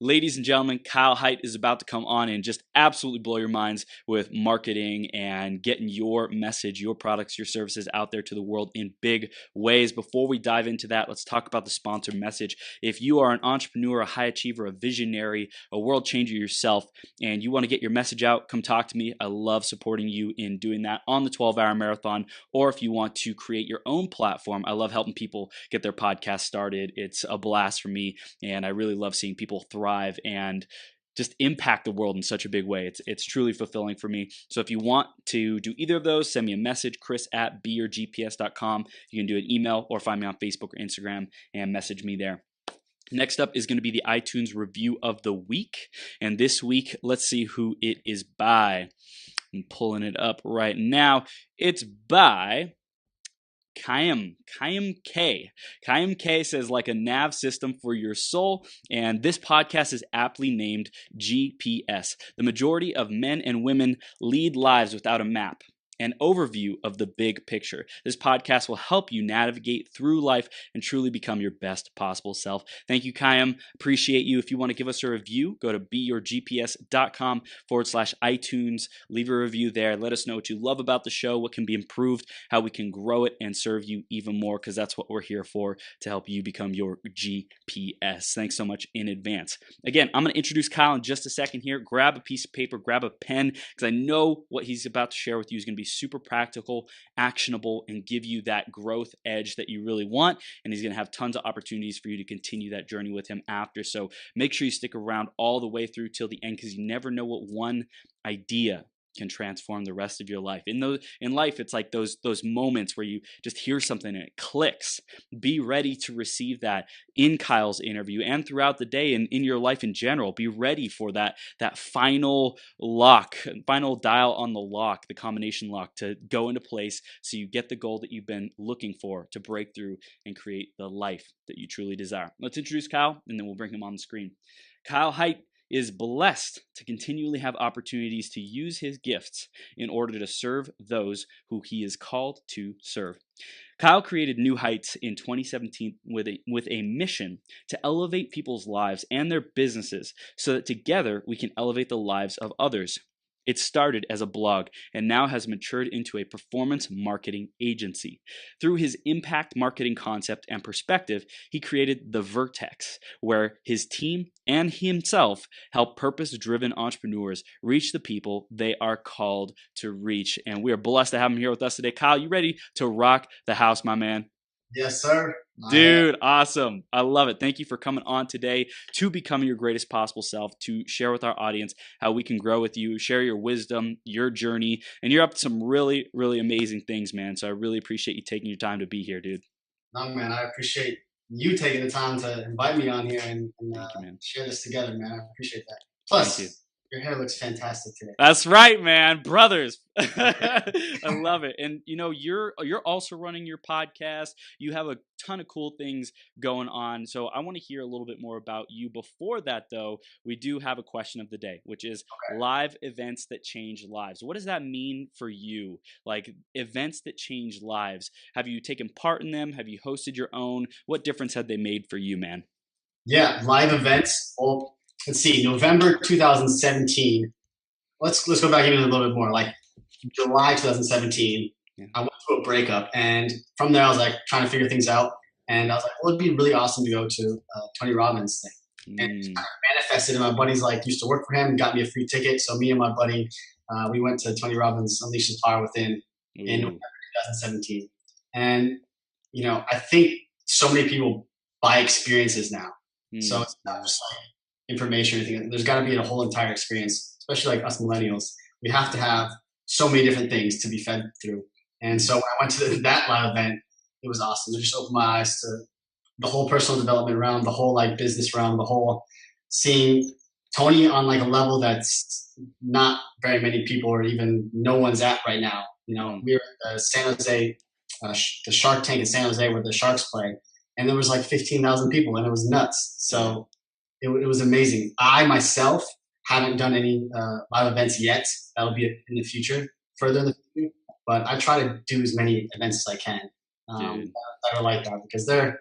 Ladies and gentlemen, Kyle Heidt is about to come on and just absolutely blow your minds with marketing and getting your message, your products, your services out there to the world in big ways. Before we dive into that, let's talk about the sponsor message. If you are an entrepreneur, a high achiever, a visionary, a world changer yourself, and you want to get your message out, come talk to me. I love supporting you in doing that on the 12-hour marathon. Or if you want to create your own platform, I love helping people get their podcast started. It's a blast for me, and I really love seeing people thrive and just impact the world in such a big way. It's truly fulfilling for me. So if you want to do either of those, send me a message, chris@beyourgps.com. You can do an email or find me on Facebook or Instagram and message me there. Next up is going to be the iTunes review of the week. And this week, let's see who it is by. I'm pulling it up right now. It's by Kayam K. Kayam K says, like a nav system for your soul, and this podcast is aptly named GPS. The majority of men and women lead lives without a map. An overview of the big picture. This podcast will help you navigate through life and truly become your best possible self. Thank you, Kayam. Appreciate you. If you want to give us a review, go to beyourgps.com/iTunes. Leave a review there. Let us know what you love about the show, what can be improved, how we can grow it and serve you even more, because that's what we're here for, to help you become your GPS. Thanks so much in advance. Again, I'm going to introduce Kyle in just a second here. Grab a piece of paper, grab a pen, because I know what he's about to share with you is going to be super practical, actionable, and give you that growth edge that you really want. And he's going to have tons of opportunities for you to continue that journey with him after. So make sure you stick around all the way through till the end, because you never know what one idea can transform the rest of your life. In life, it's like those moments where you just hear something and it clicks. Be ready to receive that in Kyle's interview and throughout the day and in your life in general. Be ready for that final lock, final dial on the lock, the combination lock, to go into place so you get the goal that you've been looking for to break through and create the life that you truly desire. Let's introduce Kyle, and then we'll bring him on the screen. Kyle Heidt is blessed to continually have opportunities to use his gifts in order to serve those who he is called to serve. Kyle created NewHeidts in 2017 with a mission to elevate people's lives and their businesses so that together we can elevate the lives of others. It started as a blog and now has matured into a performance marketing agency. Through his impact marketing concept and perspective, he created the Vertex, where his team and himself help purpose-driven entrepreneurs reach the people they are called to reach. And we are blessed to have him here with us today. Kyle, you ready to rock the house, my man? Yes, sir. Dude, awesome. I love it. Thank you for coming on today to become your greatest possible self, to share with our audience how we can grow with you, share your wisdom, your journey, and you're up to some really, really amazing things, man. So I really appreciate you taking your time to be here, dude. No, man, I appreciate you taking the time to invite me on here and Thank you, man. share this together, man. I appreciate that. Thank you. Plus, your hair looks fantastic today. That's right, man. Brothers. I love it. And you're also running your podcast. You have a ton of cool things going on. So I want to hear a little bit more about you. Before that, though, we do have a question of the day, which is live events that change lives. What does that mean for you? Like events that change lives. Have you taken part in them? Have you hosted your own? What difference have they made for you, man? Yeah, live events. Well, let's see, November 2017. Let's go back even a little bit more. Like July 2017, I went through a breakup, and from there I was like trying to figure things out. And I was like, well, it'd be really awesome to go to Tony Robbins thing. And it kind of manifested. And my buddy's like used to work for him, got me a free ticket. So me and my buddy, we went to Tony Robbins Unleash the Power Within in November 2017. And I think so many people buy experiences now. So it's not just like information or anything. There's got to be a whole entire experience, especially like us millennials. We have to have so many different things to be fed through. And so when I went to that live event, it was awesome. It just opened my eyes to the whole personal development realm, the whole like business realm, the whole seeing Tony on like a level that's not very many people or even no one's at right now. We were at San Jose, the Shark Tank in San Jose where the Sharks play, and there was like 15,000 people, and it was nuts. So it was amazing. I myself haven't done any live events yet. That'll be in the future, further in the future. But I try to do as many events as I can that are like that, because they're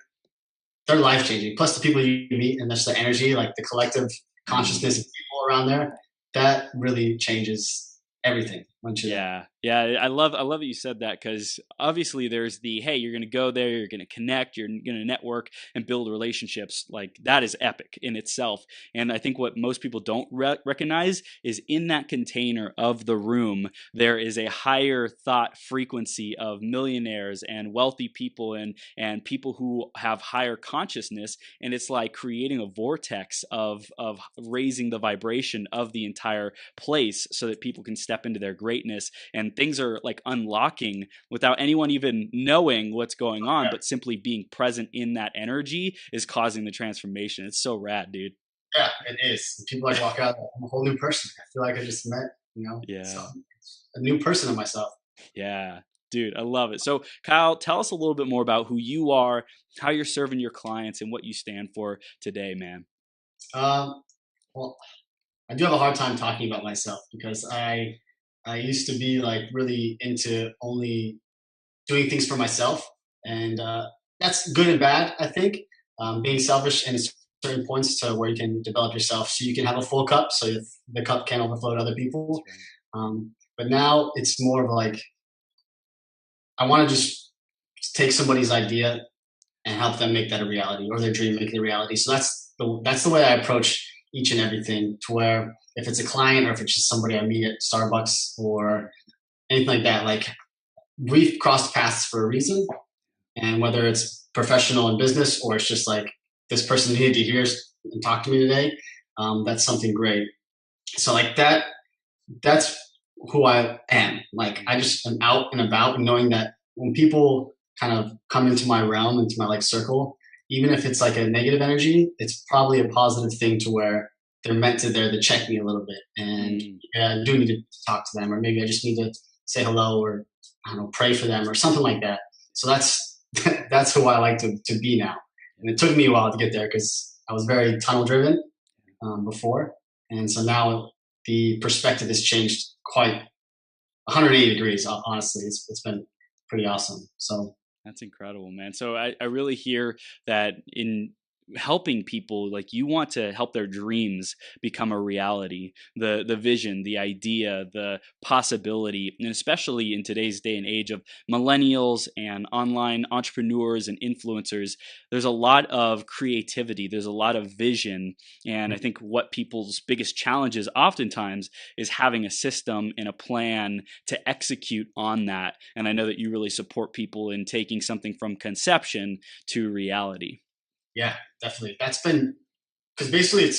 they're life changing. Plus the people you meet and just the energy, like the collective consciousness of people around there, that really changes everything once you're there. Yeah, I love that you said that, because obviously there's the, hey, you're going to go there, you're going to connect, you're going to network and build relationships. Like, that is epic in itself. And I think what most people don't recognize is in that container of the room, there is a higher thought frequency of millionaires and wealthy people and people who have higher consciousness, and it's like creating a vortex of raising the vibration of the entire place so that people can step into their greatness, and things are like unlocking without anyone even knowing what's going on, but simply being present in that energy is causing the transformation. It's so rad, dude. Yeah, it is. People like walk out, I'm a whole new person. I feel like I just met, Yeah. a new person of myself. Yeah. Dude, I love it. So, Kyle, tell us a little bit more about who you are, how you're serving your clients, and what you stand for today, man. Well, I do have a hard time talking about myself because I used to be like really into only doing things for myself, and that's good and bad. I think being selfish in certain points to where you can develop yourself, so you can have a full cup, so if the cup can't overflow to other people. But now it's more of like I want to just take somebody's idea and help them make that a reality, or their dream make it a reality. So that's the way I approach each and everything. To where if it's a client or if it's just somebody I meet at Starbucks or anything like that, like we've crossed paths for a reason, and whether it's professional and business or it's just like this person needed to hear and talk to me today, that's something great. So like that's who I am. Like I just am out and about, and knowing that when people kind of come into my realm, into my like circle, even if it's like a negative energy, it's probably a positive thing to where they're meant to there to check me a little bit. And yeah, I do need to talk to them, or maybe I just need to say hello, or I don't know, pray for them or something like that. So that's who I like to be now. And it took me a while to get there because I was very tunnel driven before. And so now the perspective has changed quite 180 degrees. Honestly, it's been pretty awesome. So that's incredible, man. So I really hear that in helping people, like, you want to help their dreams become a reality, the vision, the idea, the possibility. And especially in today's day and age of millennials and online entrepreneurs and influencers, there's a lot of creativity, there's a lot of vision. And I think what people's biggest challenges oftentimes is having a system and a plan to execute on that. And I know that you really support people in taking something from conception to reality. Yeah, definitely. That's been because basically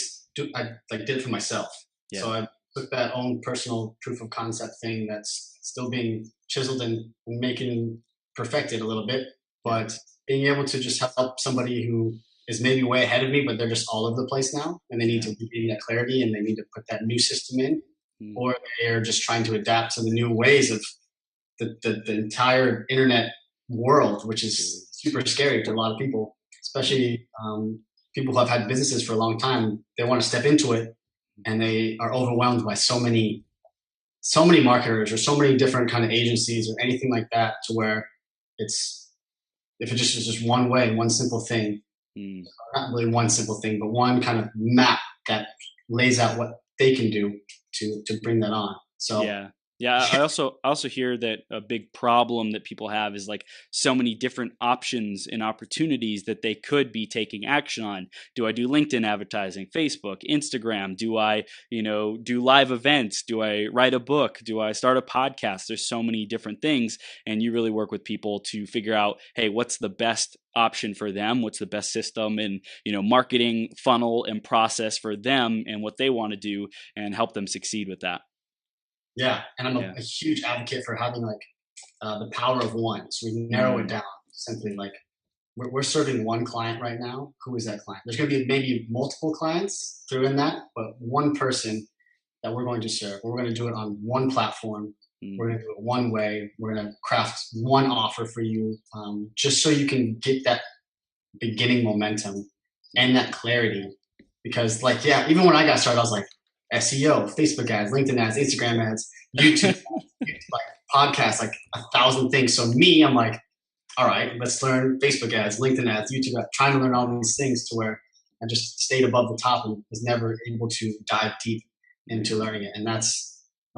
I like did it for myself. Yeah. So I took that own personal proof of concept thing that's still being chiseled and making perfected a little bit, but being able to just help somebody who is maybe way ahead of me, but they're just all over the place now, and they need to gain that clarity, and they need to put that new system in, or they're just trying to adapt to the new ways of the entire internet world, which is super scary to a lot of people, especially people who have had businesses for a long time. They want to step into it, and they are overwhelmed by so many marketers or so many different kind of agencies or anything like that, to where it's, if it just is just one way, one simple thing, not really one simple thing, but one kind of map that lays out what they can do to bring that on. So yeah, I also hear that a big problem that people have is like so many different options and opportunities that they could be taking action on. Do I do LinkedIn advertising, Facebook, Instagram? Do I, do live events? Do I write a book? Do I start a podcast? There's so many different things, and you really work with people to figure out, hey, what's the best option for them? What's the best system and, marketing funnel and process for them and what they want to do, and help them succeed with that. Yeah, and I'm a huge advocate for having like the power of one. So we narrow it down simply. Like we're serving one client right now. Who is that client? There's going to be maybe multiple clients through in that, but one person that we're going to serve. We're going to do it on one platform. We're going to do it one way. We're going to craft one offer for you, just so you can get that beginning momentum and that clarity. Because even when I got started, I was like, SEO, Facebook ads, LinkedIn ads, Instagram ads, YouTube, like podcasts, like 1,000 things. So I'm like, all right, let's learn Facebook ads, LinkedIn ads, YouTube ads, trying to learn all these things to where I just stayed above the top and was never able to dive deep into learning it. And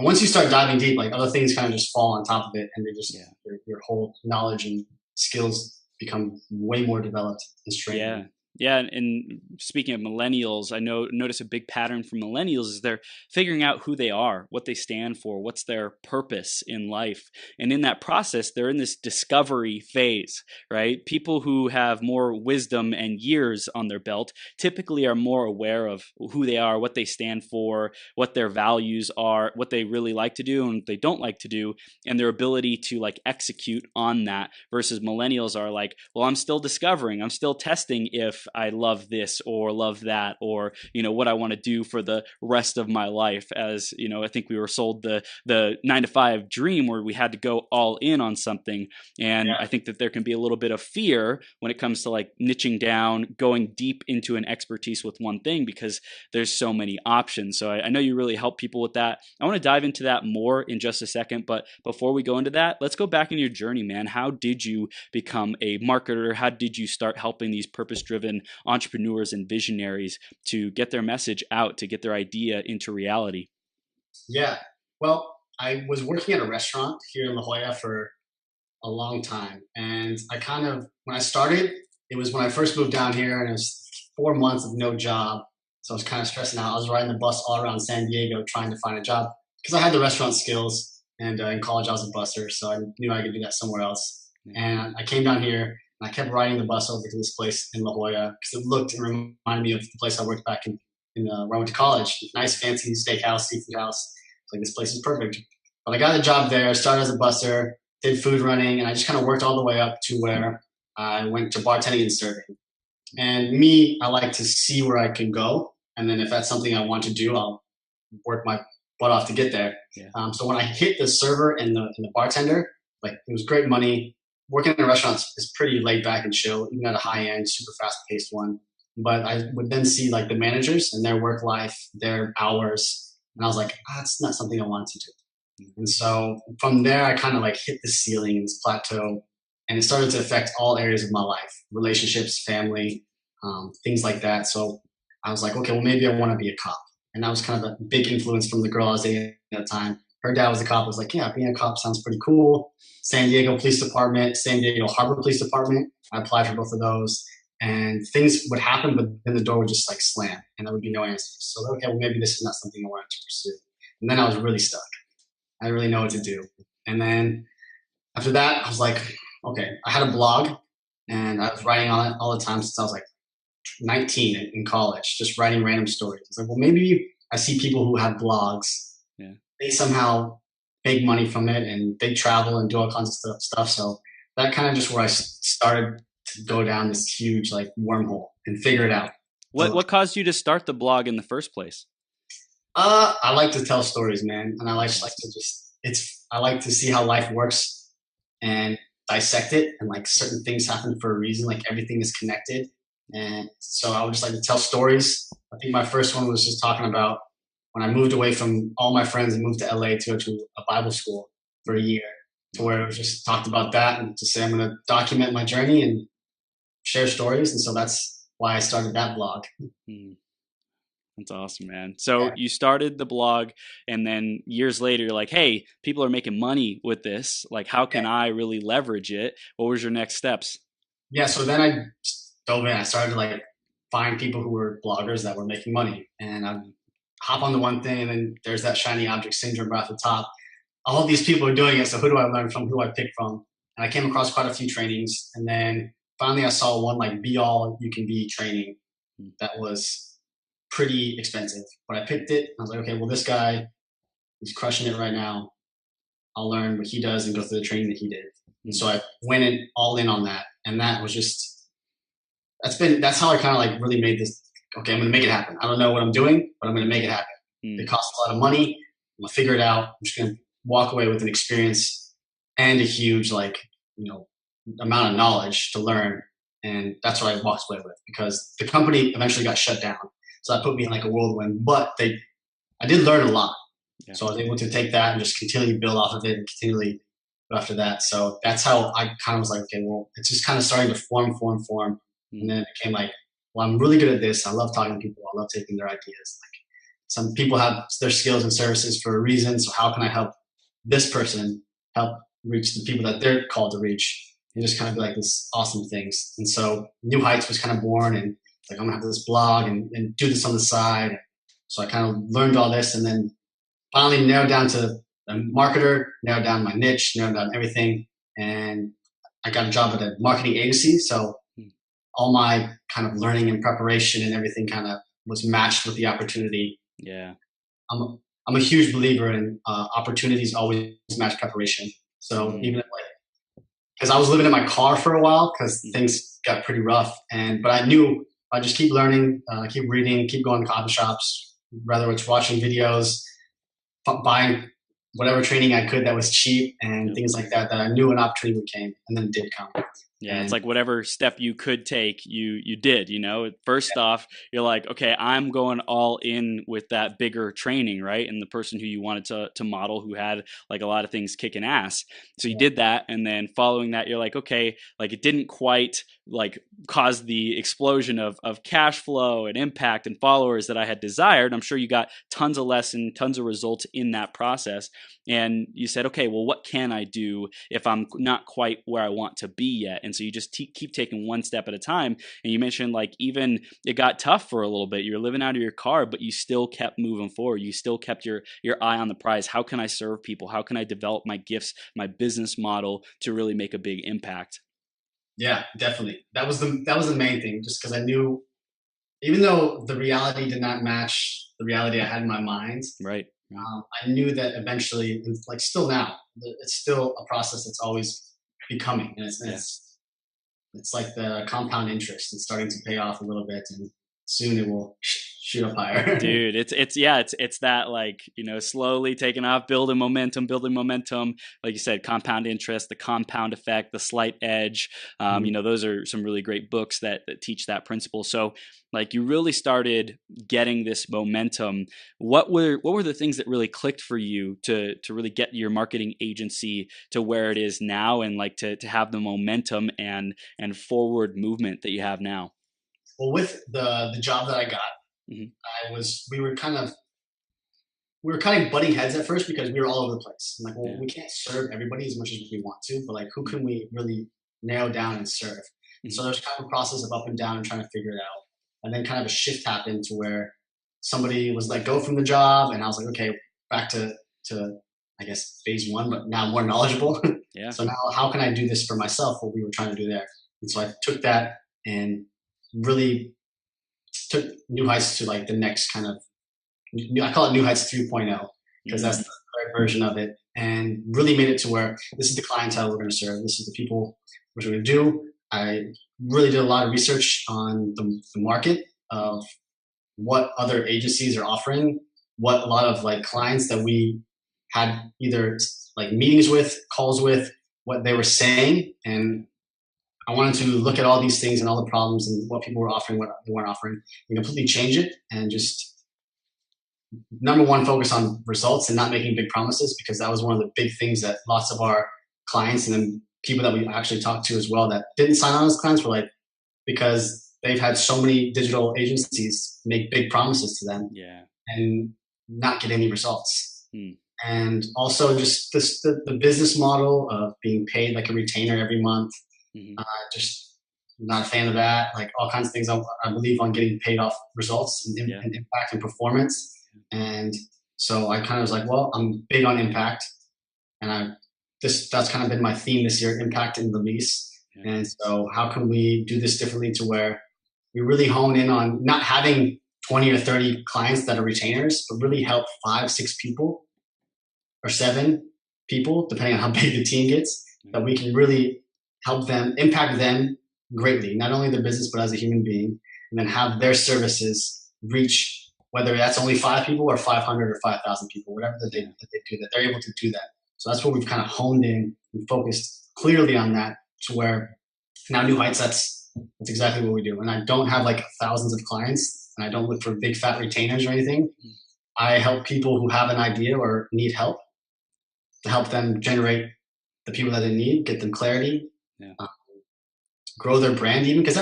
once you start diving deep, like other things kind of just fall on top of it, and they just your whole knowledge and skills become way more developed and strengthened. Yeah. Yeah, and speaking of millennials, I notice a big pattern for millennials is they're figuring out who they are, what they stand for, what's their purpose in life. And in that process, they're in this discovery phase, right? People who have more wisdom and years on their belt typically are more aware of who they are, what they stand for, what their values are, what they really like to do and what they don't like to do, and their ability to like execute on that versus millennials are like, well, I'm still discovering, I'm still testing if I love this or love that, or what I want to do for the rest of my life. As I think we were sold the 9-to-5 dream where we had to go all in on something, and I think that there can be a little bit of fear when it comes to like niching down, going deep into an expertise with one thing because there's so many options. So I know you really help people with that. I want to dive into that more in just a second, but before we go into that, let's go back in your journey, man. How did you become a marketer? How did you start helping these purpose-driven entrepreneurs and visionaries to get their message out, to get their idea into reality? Yeah. Well, I was working at a restaurant here in La Jolla for a long time. And when I started, it was when I first moved down here and it was 4 months of no job. So I was kind of stressing out. I was riding the bus all around San Diego trying to find a job because I had the restaurant skills. And in college, I was a busser. So I knew I could do that somewhere else. And I came down here and I kept riding the bus over to this place in La Jolla because it looked and reminded me of the place I worked back in where I went to college. Nice, fancy steakhouse, seafood house. Like, this place is perfect. But I got a job there, started as a busser, did food running, and I just kind of worked all the way up to where I went to bartending and serving. And me, I like to see where I can go. And then if that's something I want to do, I'll work my butt off to get there. Yeah. So when I hit the server and the bartender, like, it was great money. Working in a restaurant is pretty laid back and chill, even at a high end, super fast paced one. But I would then see like the managers and their work life, their hours, and I was like, that's not something I want to do. And so from there, I kind of like hit the ceiling, this plateau, and it started to affect all areas of my life, relationships, family, things like that. So I was like, okay, well, maybe I want to be a cop. And that was kind of a big influence from the girl I was dating at the time. Her dad was a cop. I was like, yeah, being a cop sounds pretty cool. San Diego Police Department, San Diego Harbor Police Department. I applied for both of those. And things would happen, but then the door would just like slam and there would be no answers. So, okay, well, maybe this is not something I wanted to pursue. And then I was really stuck. I didn't really know what to do. And then after that, I was like, okay, I had a blog and I was writing on it all the time since I was like 19 in college, just writing random stories. It's like, well, maybe I see people who have blogs. Yeah. They somehow make money from it and they travel and do all kinds of stuff. So that kind of just where I started to go down this huge like wormhole and figure it out. What caused you to start the blog in the first place? I like to tell stories, man, and I like to I like to see how life works and dissect it, and like certain things happen for a reason. Like, everything is connected, and so I would just like to tell stories. I think my first one was just talking about when I moved away from all my friends and moved to LA to go to a Bible school for a year, to where it was just talked about that and to say I'm going to document my journey and share stories, and so that's why I started that blog. Mm-hmm. That's awesome, man. So you started the blog, and then years later, you're like, hey, people are making money with this. Like, how can I really leverage it? What was your next steps? Yeah, so then I dove in. I started to like find people who were bloggers that were making money, and I'd hop on the one thing, and then there's that shiny object syndrome right at the top. All of these people are doing it, so who do I learn from? Who do I pick from? And I came across quite a few trainings, and then finally I saw one like Be All You Can Be training that was pretty expensive, but I picked it. I was like, okay, well, this guy, he's crushing it right now. I'll learn what he does and go through the training that he did. And so I went in all in on that. And that was just, that's how I kind of like really made this, okay, I'm going to make it happen. I don't know what I'm doing, but I'm going to make it happen. It costs a lot of money. I'm going to figure it out. I'm just going to walk away with an experience and a huge, like, amount of knowledge to learn. And that's what I walked away with, because the company eventually got shut down. So that put me in like a whirlwind, but I did learn a lot. Yeah. So I was able to take that and just continually build off of it and continually after that. So that's how I kind of was like, okay, well, it's just kind of starting to form. And then it became like, well, I'm really good at this. I love talking to people. I love taking their ideas. Like some people have their skills and services for a reason. So how can I help this person help reach the people that they're called to reach? And just kind of be like this awesome things. And so New Heights was kind of born, and like, I'm gonna have this blog and do this on the side. So I kind of learned all this, and then finally narrowed down to a marketer, narrowed down my niche, narrowed down everything. And I got a job at a marketing agency. So all my kind of learning and preparation and everything kind of was matched with the opportunity. Yeah. I'm a huge believer in opportunities always match preparation. So even if, like, because I was living in my car for a while because things got pretty rough, but I knew I just keep learning, keep reading, keep going to coffee shops, whether it's watching videos, buying whatever training I could that was cheap and things like that, that I knew an opportunity would came, and then it did come. Yeah, it's like whatever step you could take, you did, you know. First off, you're like, okay, I'm going all in with that bigger training, right? And the person who you wanted to model, who had like a lot of things kicking ass. So you did that, and then following that, you're like, okay, like it didn't quite like cause the explosion of cash flow and impact and followers that I had desired. I'm sure you got tons of lessons, tons of results in that process. And you said, okay, well, what can I do if I'm not quite where I want to be yet? And so you just keep taking one step at a time. And you mentioned like even it got tough for a little bit. You're living out of your car, but you still kept moving forward. You still kept your eye on the prize. How can I serve people? How can I develop my gifts, my business model to really make a big impact? Yeah, definitely. That was the main thing, just because I knew, even though the reality did not match the reality I had in my mind, right. I knew that eventually, like still now, it's still a process that's always becoming. And it's like the compound interest. It's starting to pay off a little bit, and soon it will shoot up higher. Dude, it's that, like, you know, slowly taking off, building momentum, like you said, compound interest, the compound effect, the slight edge. You know, those are some really great books that teach that principle. So like you really started getting this momentum. What were the things that really clicked for you to really get your marketing agency to where it is now, and like to have the momentum and forward movement that you have now? Well, with the job that I got, we were kind of butting heads at first because we were all over the place. I'm like, well, we can't serve everybody as much as we want to, but like, who can we really narrow down and serve? So there's kind of a process of up and down and trying to figure it out. And then kind of a shift happened to where somebody was let go from the job, and I was like, okay, back to I guess phase one, but now more knowledgeable. Yeah. So now how can I do this for myself, what we were trying to do there? And so I took that and really took New Heights to like the next kind of, I call it New Heights 3.0 because that's the third version of it, and really made it to where this is the clientele we're going to serve. This is the people we're going to do. I really did a lot of research on the market of what other agencies are offering, what a lot of like clients that we had either like meetings with, calls with, what they were saying. And I wanted to look at all these things and all the problems and what people were offering, what they weren't offering, and completely change it, and just number one, focus on results and not making big promises, because that was one of the big things that lots of our clients and then people that we actually talked to as well that didn't sign on as clients were like, because they've had so many digital agencies make big promises to them and not get any results. And also just the business model of being paid like a retainer every month. Just not a fan of that. Like all kinds of things. I believe on getting paid off results and impact and performance. And so I kind of was like, well, I'm big on impact, and that's kind of been my theme this year: impact and release. And so how can we do this differently to where we really hone in on not having 20 or 30 clients that are retainers, but really help 5, 6 people or 7 people, depending on how big the team gets, that we can really help them, impact them greatly, not only their business, but as a human being, and then have their services reach, whether that's only 5 people or 500 or 5,000 people, whatever that they do, that they're able to do that. So that's where we've kind of honed in and focused clearly on that, to where now New Heights, that's exactly what we do. And I don't have like thousands of clients, and I don't look for big fat retainers or anything. I help people who have an idea or need help to help them generate the people that they need, get them clarity, Yeah. Grow their brand even, because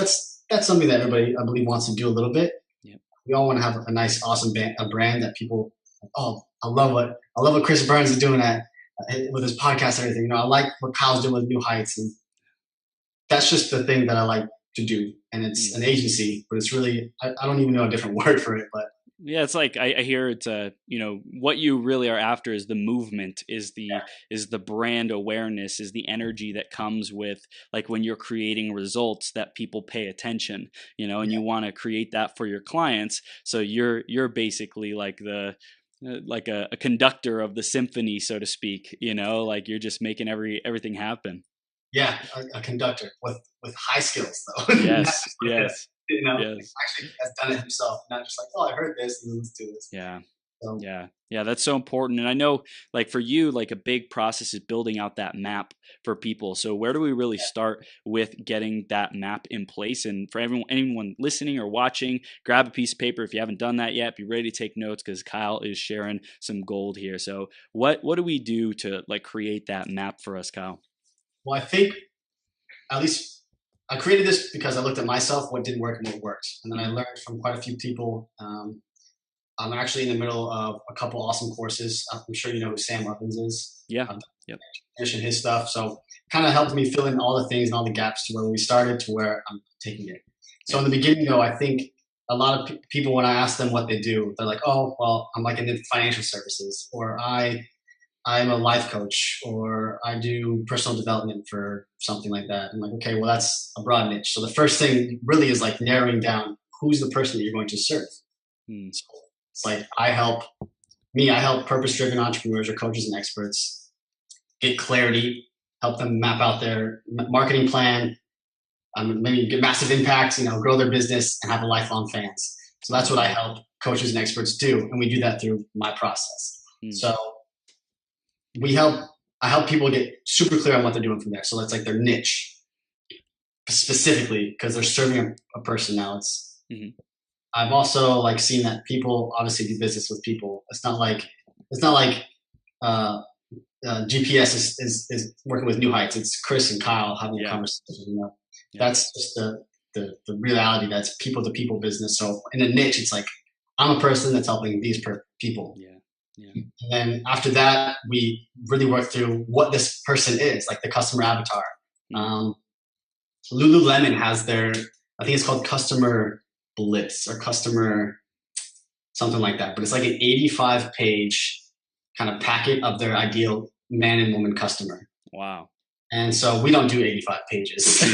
that's something that everybody, I believe, wants to do a little bit. Yep. We all want to have a nice, awesome a brand that people, oh, I love what Chris Burns is doing with his podcast and everything. You know, I like what Kyle's doing with NewHeidts, and that's just the thing that I like to do. And it's an agency, but it's really, I don't even know a different word for it, but yeah, it's like I hear it's you know, what you really are after is the movement, is the brand awareness, is the energy that comes with, like, when you're creating results that people pay attention, you know, and you want to create that for your clients. So you're basically like the like a conductor of the symphony, so to speak, you know, like you're just making everything happen. Yeah, a conductor with high skills though. Yes, yes. You know, Yes. actually has done it himself, not just like, oh, I heard this and let's do this. Yeah. So, Yeah, that's so important. And I know, like, for you, like, a big process is building out that map for people. So where do we really start with getting that map in place? And for anyone listening or watching, grab a piece of paper if you haven't done that yet. Be ready to take notes, because Kyle is sharing some gold here. So what do we do to, like, create that map for us, Kyle? well, I think at least I created this because I looked at myself, what didn't work and what worked, and then I learned from quite a few people. I'm actually in the middle of a couple awesome courses. I'm sure you know who Sam Robbins is. Yeah. Yep. Finishing his stuff, so kind of helped me fill in all the things and all the gaps to where we started to where I'm taking it. So in the beginning, though, I think a lot of people, when I ask them what they do, they're like, "Oh, well, I'm like in financial services, or I'm a life coach, or I do personal development for something like that." I'm like, okay, well, that's a broad niche. So the first thing really is like narrowing down who's the person that you're going to serve. So it's like I help purpose-driven entrepreneurs or coaches and experts get clarity, help them map out their marketing plan, maybe get massive impacts, you know, grow their business and have a lifelong fans. So that's what I help coaches and experts do, and we do that through my process. So I help people get super clear on what they're doing from there. So that's like their niche specifically, because they're serving a person now. It's I've also like seen that people obviously do business with people. It's not like GPS is working with NewHeidts. It's Chris and Kyle having a conversation. You know, that's just the reality. That's people to people business. So in a niche, it's like I'm a person that's helping these people. Yeah. And then after that, we really work through what this person is, like the customer avatar. Lululemon has their, I think it's called customer bliss or customer something like that, but it's like an 85-page kind of packet of their ideal man and woman customer. Wow. And so we don't do 85 pages,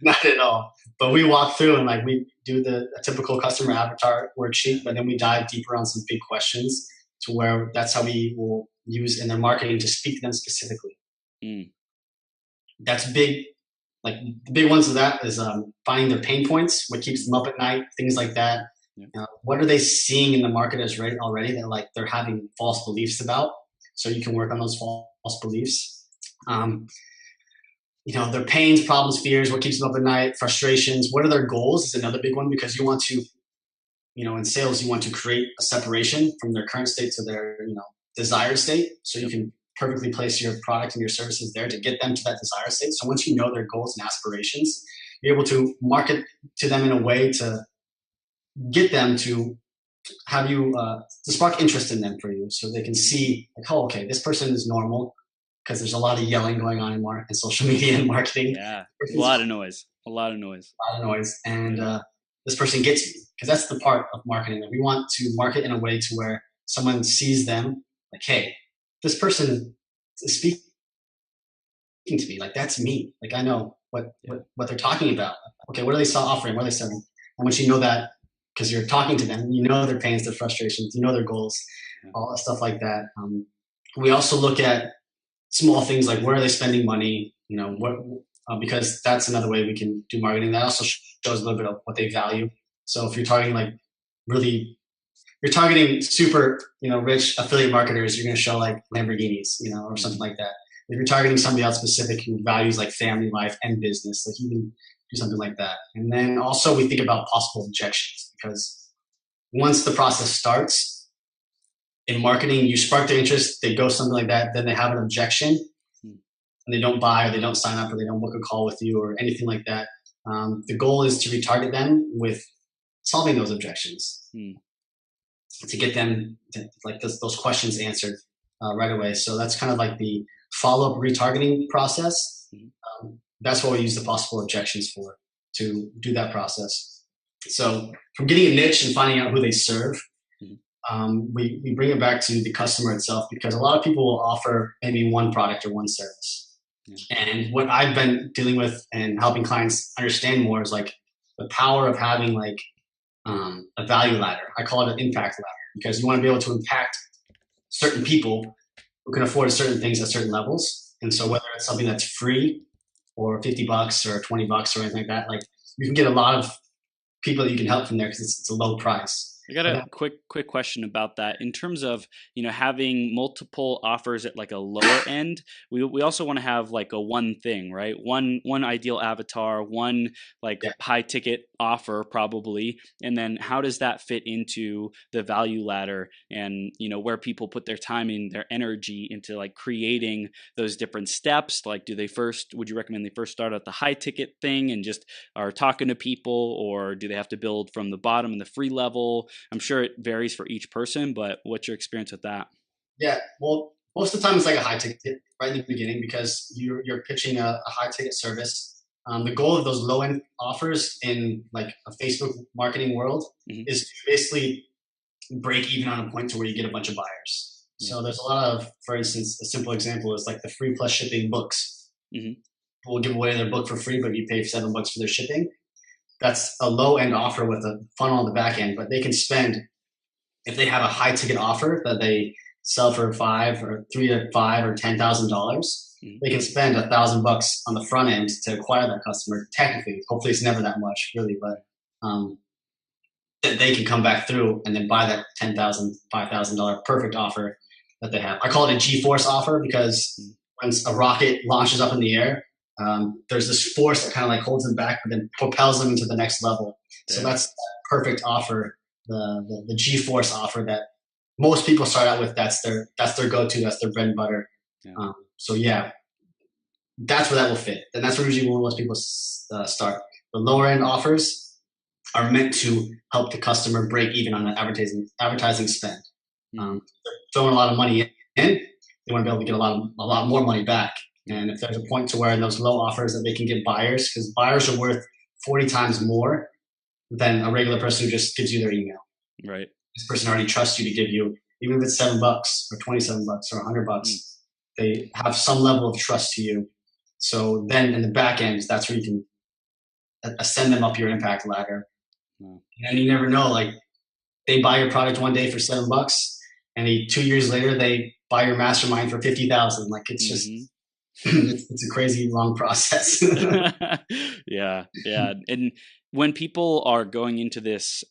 not at all. But we walk through and like we do a typical customer avatar worksheet, but then we dive deeper on some big questions to where that's how we will use in their marketing to speak to them specifically. That's big. Like the big ones of that is finding their pain points, what keeps them up at night, things like that. What are they seeing in the market as already that like they're having false beliefs about? So you can work on those false beliefs. You know, their pains, problems, fears, what keeps them up at night, frustrations. What are their goals is another big one, because you want to, you know, in sales, you want to create a separation from their current state to their, you know, desired state. So you can perfectly place your product and your services there to get them to that desired state. So once you know their goals and aspirations, you're able to market to them in a way to get them to have you, to spark interest in them for you, so they can see like, oh, okay, this person is normal. Because there's a lot of yelling going on in social media and marketing. Yeah, a lot of noise. And this person gets me, because that's the part of marketing that we want to market in a way to where someone sees them like, hey, this person is speaking to me. Like, that's me. Like, I know what they're talking about. Okay, what are they offering? What are they selling? And once you know that, because you're talking to them, you know their pains, their frustrations, you know their goals, all that stuff like that. We also look at small things like where are they spending money, you know, because that's another way we can do marketing. That also shows a little bit of what they value. So if you're targeting you're targeting super, you know, rich affiliate marketers, you're going to show like Lamborghinis, you know, or something like that. If you're targeting somebody else specific who values like family life and business, like you can do something like that. And then also we think about possible objections, because once the process starts, in marketing, you spark their interest, they go something like that, then they have an objection. and they don't buy or they don't sign up or they don't book a call with you or anything like that, the goal is to retarget them with solving those objections, to get them to, like those questions answered right away. So that's kind of like the follow-up retargeting process. That's what we use the possible objections for, to do that process. So from getting a niche and finding out who they serve, we bring it back to the customer itself, because a lot of people will offer maybe one product or one service. And what I've been dealing with and helping clients understand more is like the power of having like a value ladder. I call it an impact ladder, because you want to be able to impact certain people who can afford certain things at certain levels. And so whether it's something that's free or $50 or $20 or anything like that, like you can get a lot of people that you can help from there because it's a low price. I got a quick question about that. In terms of, having multiple offers at like a lower end, we also want to have like a one thing, right? One ideal avatar, one like high ticket offer probably. And then how does that fit into the value ladder and, where people put their time and their energy into like creating those different steps? Like, would you recommend they first start at the high ticket thing and just are talking to people, or do they have to build from the bottom and the free level? I'm sure it varies for each person, but what's your experience with that? Yeah, well, most of the time it's like a high ticket right in the beginning, because you're pitching a high ticket service. The goal of those low end offers in like a Facebook marketing world is to basically break even on a point to where you get a bunch of buyers. So there's a lot of, for instance, a simple example is like the free plus shipping books. People will give away their book for free, but you pay $7 for their shipping. That's a low end offer with a funnel on the back end, but they can spend, if they have a high ticket offer that they sell for $3 to $5 or $10,000, they can spend $1,000 on the front end to acquire that customer. Technically, hopefully it's never that much really, but they can come back through and then buy that $10,000, $5,000 perfect offer that they have. I call it a G-force offer, because when a rocket launches up in the air, there's this force that kind of like holds them back, but then propels them into the next level. So that's that perfect offer, the G-force offer that most people start out with. That's their go-to. That's their bread and butter. So that's where that will fit, and that's where usually when most people start. The lower end offers are meant to help the customer break even on the advertising spend. They're throwing a lot of money in, they want to be able to get a lot more money back. And if there's a point to where in those low offers that they can get buyers, because buyers are worth 40 times more than a regular person who just gives you their email. Right. This person already trusts you to give you, even if it's $7 or $27 or $100, they have some level of trust to you. So then in the back end, that's where you can ascend them up your impact ladder. And you never know, like they buy your product one day for $7, and 2 years later they buy your mastermind for 50,000. Like it's just it's a crazy long process. Yeah. And when people are going into this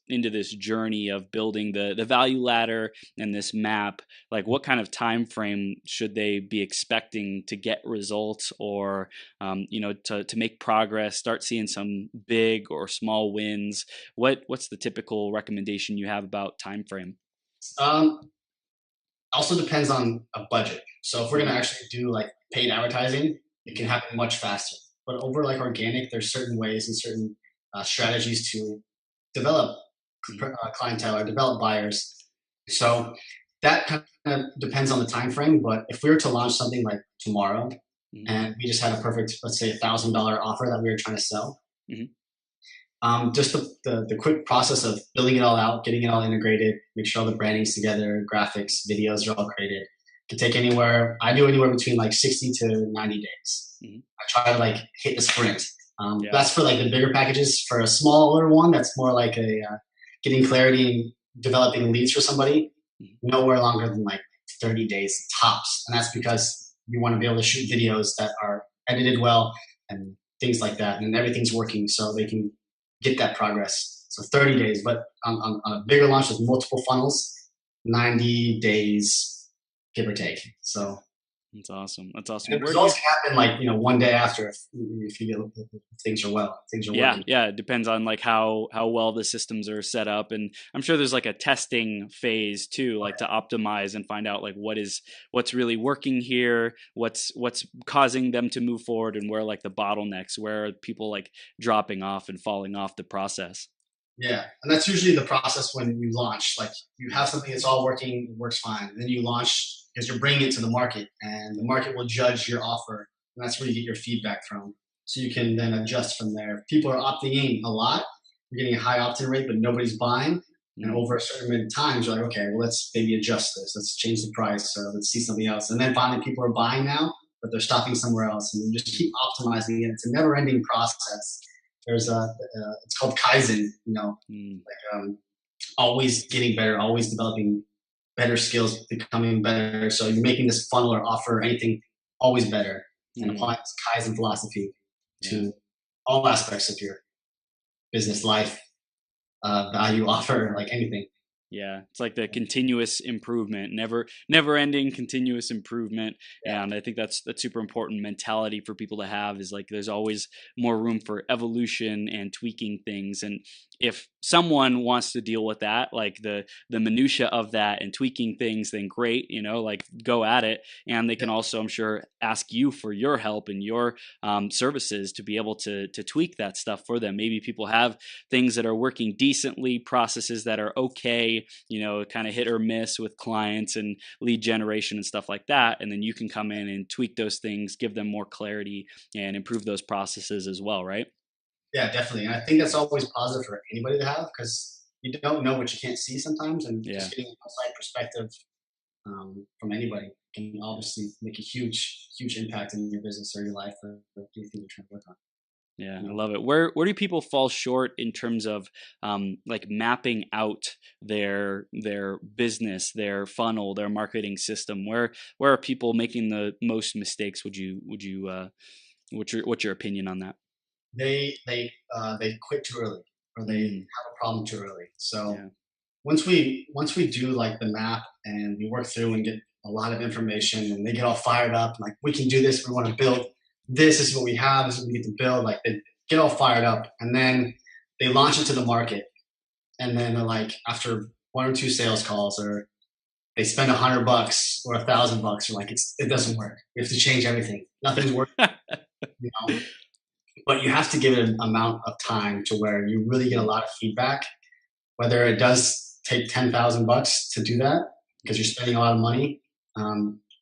journey of building the value ladder and this map, like what kind of time frame should they be expecting to get results, or to make progress, start seeing some big or small wins? What's the typical recommendation you have about time frame? Also depends on a budget. So if we're going to actually do like paid advertising, it can happen much faster. But over like organic, there's certain ways and certain strategies to develop clientele or develop buyers. So that kind of depends on the time frame. But if we were to launch something like tomorrow, and we just had a perfect, let's say $1,000 offer that we were trying to sell, just the quick process of building it all out, getting it all integrated, make sure all the branding's together, graphics, videos are all created, can take anywhere. I do anywhere between like 60 to 90 days. I try to like hit the sprint. That's for like the bigger packages. For a smaller one, that's more like a getting clarity and developing leads for somebody. Nowhere longer than like 30 days tops, and that's because we want to be able to shoot videos that are edited well and things like that, and everything's working so they can get that progress. So 30 days, but on a bigger launch with multiple funnels, 90 days, give or take. So That's awesome. That's awesome. And the Where do you results can happen like, one day after if you get if things are things are Yeah, working. yeah, it depends on like how well the systems are set up, and I'm sure there's like a testing phase too, like to optimize and find out like what's really working here, what's causing them to move forward, and where like the bottlenecks, where are people like dropping off and falling off the process. Yeah, and that's usually the process when you launch. Like you have something that's all working, works fine, and then you launch because you're bringing it to the market, and the market will judge your offer, and that's where you get your feedback from. So you can then adjust from there. If people are opting in a lot, you're getting a high opt-in rate, but nobody's buying. And Mm, over a certain amount of times, you're like, okay, well, let's maybe adjust this. Let's change the price, or let's see something else. And then finally, people are buying now, but they're stopping somewhere else, and you just keep optimizing it. It's a never-ending process. There's it's called Kaizen, mm, always getting better, always developing better skills, becoming better. So you're making this funnel or offer or anything always better, and mm, applying this Kaizen philosophy yeah. to all aspects of your business life, value offer, like anything. Yeah, it's like the continuous improvement, never ending continuous improvement. Yeah, And I think that's super important mentality for people to have, is like there's always more room for evolution and tweaking things. And if someone wants to deal with that, like the minutia of that and tweaking things, then great, like go at it. And they yeah, can also, I'm sure, ask you for your help and your services to be able to tweak that stuff for them. Maybe people have things that are working decently, processes that are okay, kind of hit or miss with clients and lead generation and stuff like that. And then you can come in and tweak those things, give them more clarity, and improve those processes as well, right? yeah, definitely. And I think that's always positive for anybody to have because you don't know what you can't see sometimes, and Yeah. just getting an outside perspective from anybody can obviously make a huge impact in your business or your life or anything you're trying to work on. Yeah, You I know? love it. Where do people fall short in terms of like mapping out their business, their funnel, their marketing system? Where are people making the most mistakes? What's your opinion on that? They quit too early or they Mm, have a problem too early. So yeah. once we do like the map and we work through and get a lot of information and they get all fired up, like we can do this, we want to build this is what we have, this is what we get to build, like they get all fired up and then they launch it to the market and then they're like after one or two sales calls or they spend $100 or $1,000, you're like it doesn't work. We have to change everything. Nothing's working, you know. But you have to give it an amount of time to where you really get a Mm, lot of feedback. Whether it does take $10,000 to do that because you're spending a lot of money,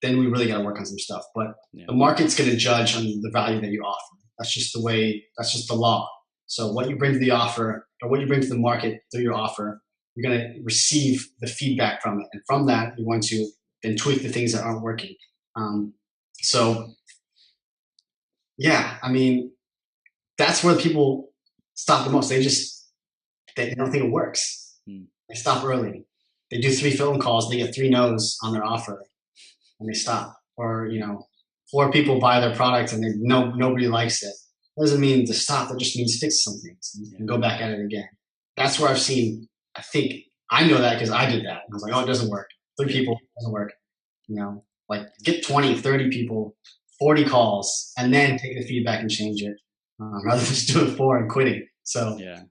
then we really got to work on some stuff. But yeah. the market's going to judge on the value that you offer. That's just the way. That's just the law. So what you bring to the offer or what you bring to the market through your offer, you're going to receive the feedback from it, and from that, you want to then tweak the things that aren't working. Um, so yeah, I mean, that's where people stop the most. They don't think it works. Mm, They stop early. They do 3 phone calls. They get 3 no's on their offer, and they stop. Or 4 people buy their product and nobody likes it. That doesn't mean to stop. That just means fix some things yeah. and go back at it again. That's where I've seen. I think I know that because I did that. I was like, oh, it doesn't work. Three Yeah. people doesn't work. Like get 20, 30 people, 40 calls, and then take the feedback and change it, rather than just doing 4 and quitting. So Yeah.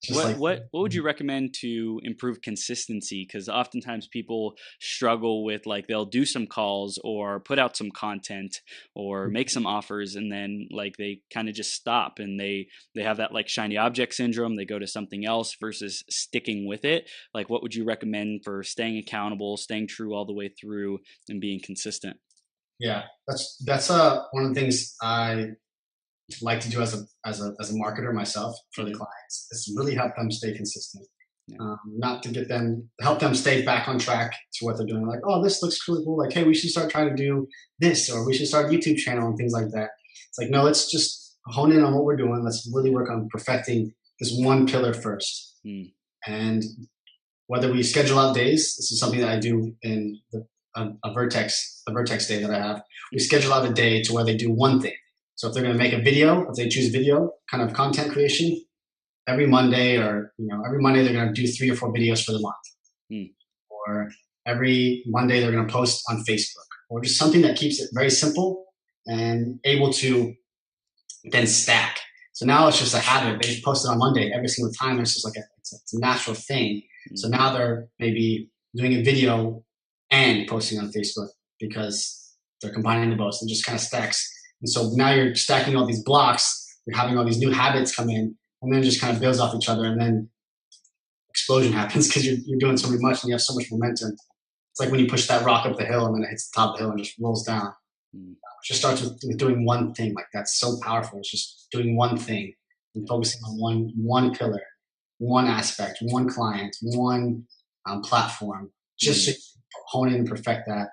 just What like what what would you recommend to improve consistency? Because oftentimes people struggle with like they'll do some calls or put out some content or make some offers and then like they kind of just stop and they have that like shiny object syndrome. They go to something else versus sticking with it. Like what would you recommend for staying accountable, staying true all the way through, and being consistent? yeah, that's one of the things I like to do as a marketer myself for the Hmm. clients is really help them stay consistent. Yeah. Not to get them help them stay back on track to what they're doing. Like, oh, this looks really cool. Like, hey, we should start trying to do this, or we should start a YouTube channel and things like that. It's like, no, let's just hone in on what we're doing. Let's really work on perfecting this one pillar first. Mm. And whether we schedule out days, this is something that I do in the Vertex day that I have. We schedule out a day to where they do one thing. So if they're going to make a video, if they choose video kind of content creation, every Monday or every Monday they're going to do 3 or 4 videos for the month, Mm. or every Monday they're going to post on Facebook. or just something that keeps it very simple and able to then stack. So now it's just a habit. They post it on Monday every single time. It's just like it's a natural thing. So now they're maybe doing a video and posting on Facebook because they're combining the both and just kind of stacks. And so now you're stacking all these blocks. You're having all these new habits come in, and then just kind of builds off each other, and then explosion happens because you're doing so much and you have so much momentum. It's like when you push that rock up the hill and then it hits the top of the hill and just rolls down. It just starts with doing one thing. Like that's so powerful. It's just doing one thing and focusing on one pillar, one aspect, one client, one platform. Just to hone in and perfect that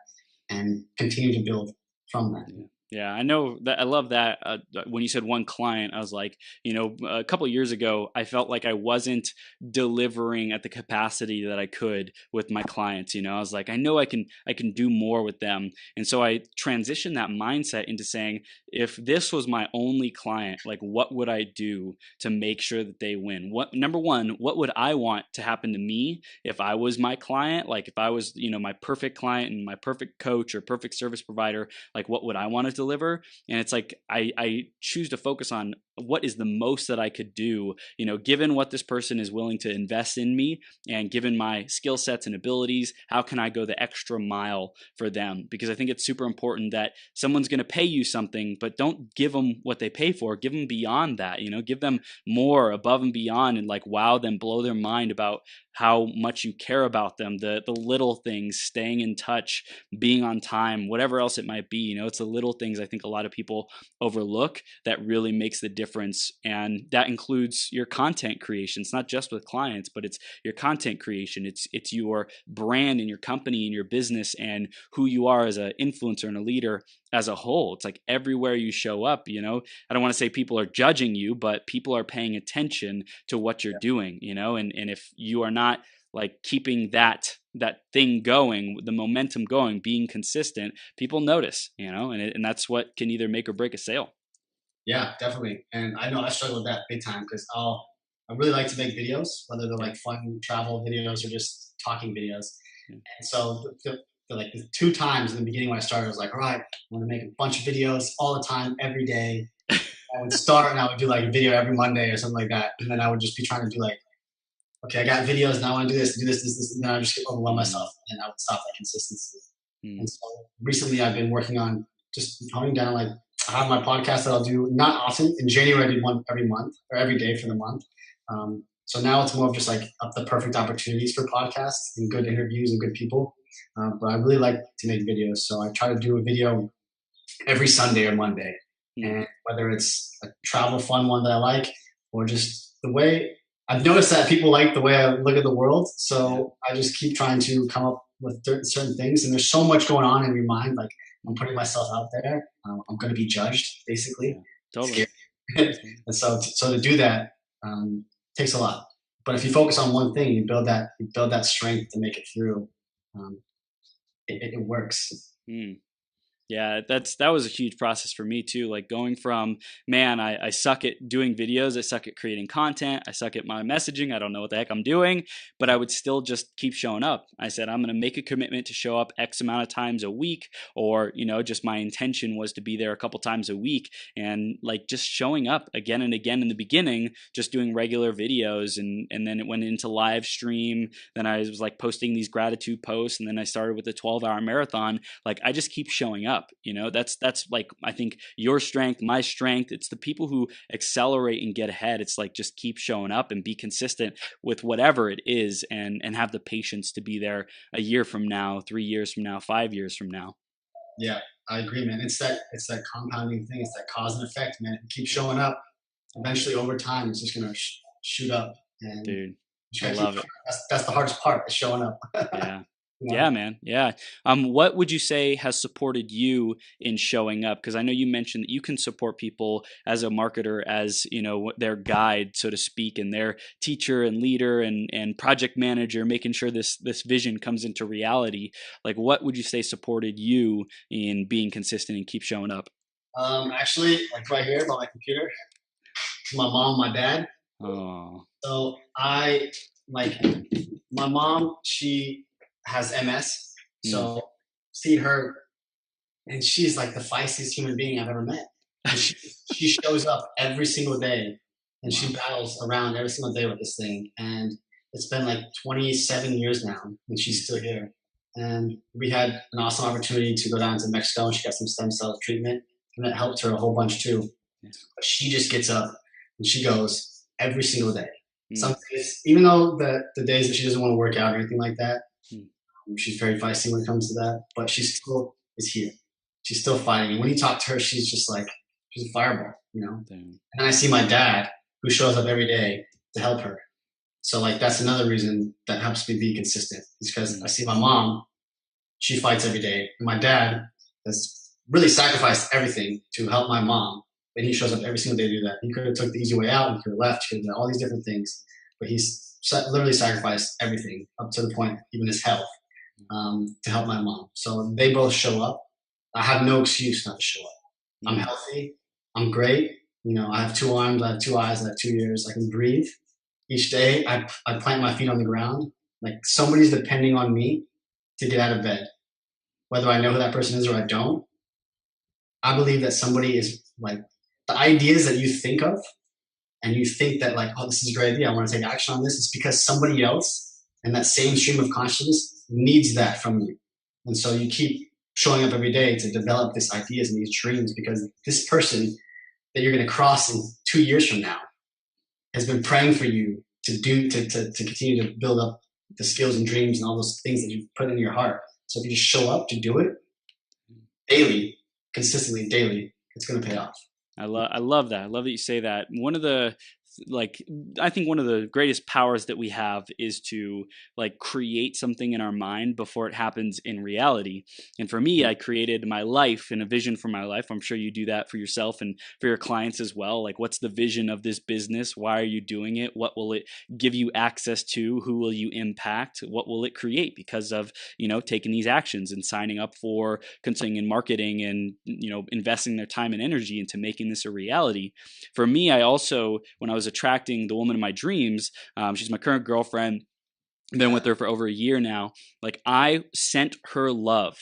and continue to build from that. Yeah, I know that. I love that. When you said one client, I was like, a couple of years ago, I felt like I wasn't delivering at the capacity that I could with my clients. I was like, I know I can do more with them. And so I transitioned that mindset into saying, if this was my only client, like what would I do to make sure that they win? Number one, what would I want to happen to me if I was my client? Like if I was, my perfect client and my perfect coach or perfect service provider, like what would I want to deliver? And it's like I choose to focus on what is the most that I could do, given what this person is willing to invest in me and given my skill sets and abilities, how can I go the extra mile for them? Because I think it's super important that someone's going to pay you something, but don't give them what they pay for. Give them beyond that, give them more above and beyond, and like wow them, blow their mind about how much you care about them, the little things, staying in touch, being on time, whatever else it might be. It's the little things I think a lot of people overlook that really makes the difference. And that includes your content creation. It's not just with clients, but it's your content creation. It's your brand and your company and your business and who you are as an influencer and a leader as a whole. It's like everywhere you show up, I don't want to say people are judging you, but people are paying attention to what you're doing, and if you are not like keeping that thing going, the momentum going, being consistent, people notice, and that's what can either make or break a sale. Yeah, definitely. And I know I struggle with that big time because I really like to make videos, whether they're like fun travel videos or just talking videos. And so like the 2 times in the beginning when I started, I was like, all right, I want to make a bunch of videos all the time, every day. I would start and I would do like a video every Monday or something like that. And then I would just be trying to do like, okay, I got videos, now I want to do this, and then I would just get overwhelmed myself and I would stop that consistency. And so recently I've been working on just honing down, like I have my podcast that I'll do not often. In January I did one every month or every day for the month. So now it's more of just like the perfect opportunities for podcasts and good interviews and good people. But I really like to make videos. So I try to do a video every Sunday or Monday. And whether it's a travel fun one that I like or just the way I've noticed that people like the way I look at the world. So I just keep trying to come up with certain things. And there's so much going on in your mind. Like I'm putting myself out there. I'm going to be judged, basically. Totally. And so to do that takes a lot. But if you focus on one thing, you build that strength to make it through. It works. Yeah, that was a huge process for me too. Like going from, man, I suck at doing videos, I suck at creating content, I suck at my messaging, I don't know what the heck I'm doing, but I would still just keep showing up. I said, I'm going to make a commitment to show up X amount of times a week, or, just my intention was to be there a couple times a week, and like just showing up again and again in the beginning, just doing regular videos. And then it went into live stream. Then I was like posting these gratitude posts. And then I started with a 12-hour marathon. Like I just keep showing up. That's like, I think your strength, my strength. It's the people who accelerate and get ahead. It's like just keep showing up and be consistent with whatever it is, and have the patience to be there a year from now, 3 years from now, 5 years from now. Yeah, I agree, man. It's that compounding thing. It's that cause and effect, man. Keep showing up. Eventually, over time, it's just gonna shoot up. And dude, I love it. That's the hardest part, is showing up. Yeah. Yeah, man. Yeah. What would you say has supported you in showing up? Because I know you mentioned that you can support people as a marketer, as their guide, so to speak, and their teacher and leader and project manager, making sure this vision comes into reality. Like, what would you say supported you in being consistent and keep showing up? Actually, like right here by my computer, my mom, my dad. Oh. So my mom, she has MS. So see her and she's like the feistiest human being I've ever met. And she shows up every single day, and she battles around every single day with this thing. And it's been like 27 years now, and she's still here. And we had an awesome opportunity to go down to Mexico, and she got some stem cell treatment, and that helped her a whole bunch too. But she just gets up and she goes every single day. Some days, even though the days that she doesn't want to work out or anything like that, she's very feisty when it comes to that, but she still is here. She's still fighting. And when you talk to her, she's just like, she's a fireball, you know? Damn. And then I see my dad, who shows up every day to help her. So like, that's another reason that helps me be consistent, is because I see my mom, she fights every day. And my dad has really sacrificed everything to help my mom. And he shows up every single day to do that. He could have took the easy way out. He could have left. He could have done all these different things. But he's literally sacrificed everything, up to the point, even his health, to help my mom. So they both show up. I have no excuse not to show up. I'm healthy. I'm great. You know, I have 2 arms. I have 2 eyes. I have 2 ears. I can breathe. Each day, I plant my feet on the ground. Like, somebody's depending on me to get out of bed. Whether I know who that person is or I don't, I believe that somebody is like, the ideas that you think of, and you think that like, oh, this is a great idea, I want to take action on this, it's because somebody else in that same stream of consciousness needs that from you. And so you keep showing up every day to develop these ideas and these dreams, because this person that you're going to cross in 2 years from now has been praying for you to continue to build up the skills and dreams and all those things that you've put in your heart. So if you just show up to do it daily, consistently daily, it's going to pay off. I love that. I love that you say that. I think one of the greatest powers that we have is to like create something in our mind before it happens in reality. And for me, I created my life and a vision for my life. I'm sure you do that for yourself and for your clients as well. Like, what's the vision of this business? Why are you doing it? What will it give you access to? Who will you impact? What will it create because of, you know, taking these actions and signing up for consulting and marketing and, you know, investing their time and energy into making this a reality. For me, I also, when I was attracting the woman of my dreams, she's my current girlfriend. I've been with her for over a year now. Like, I sent her love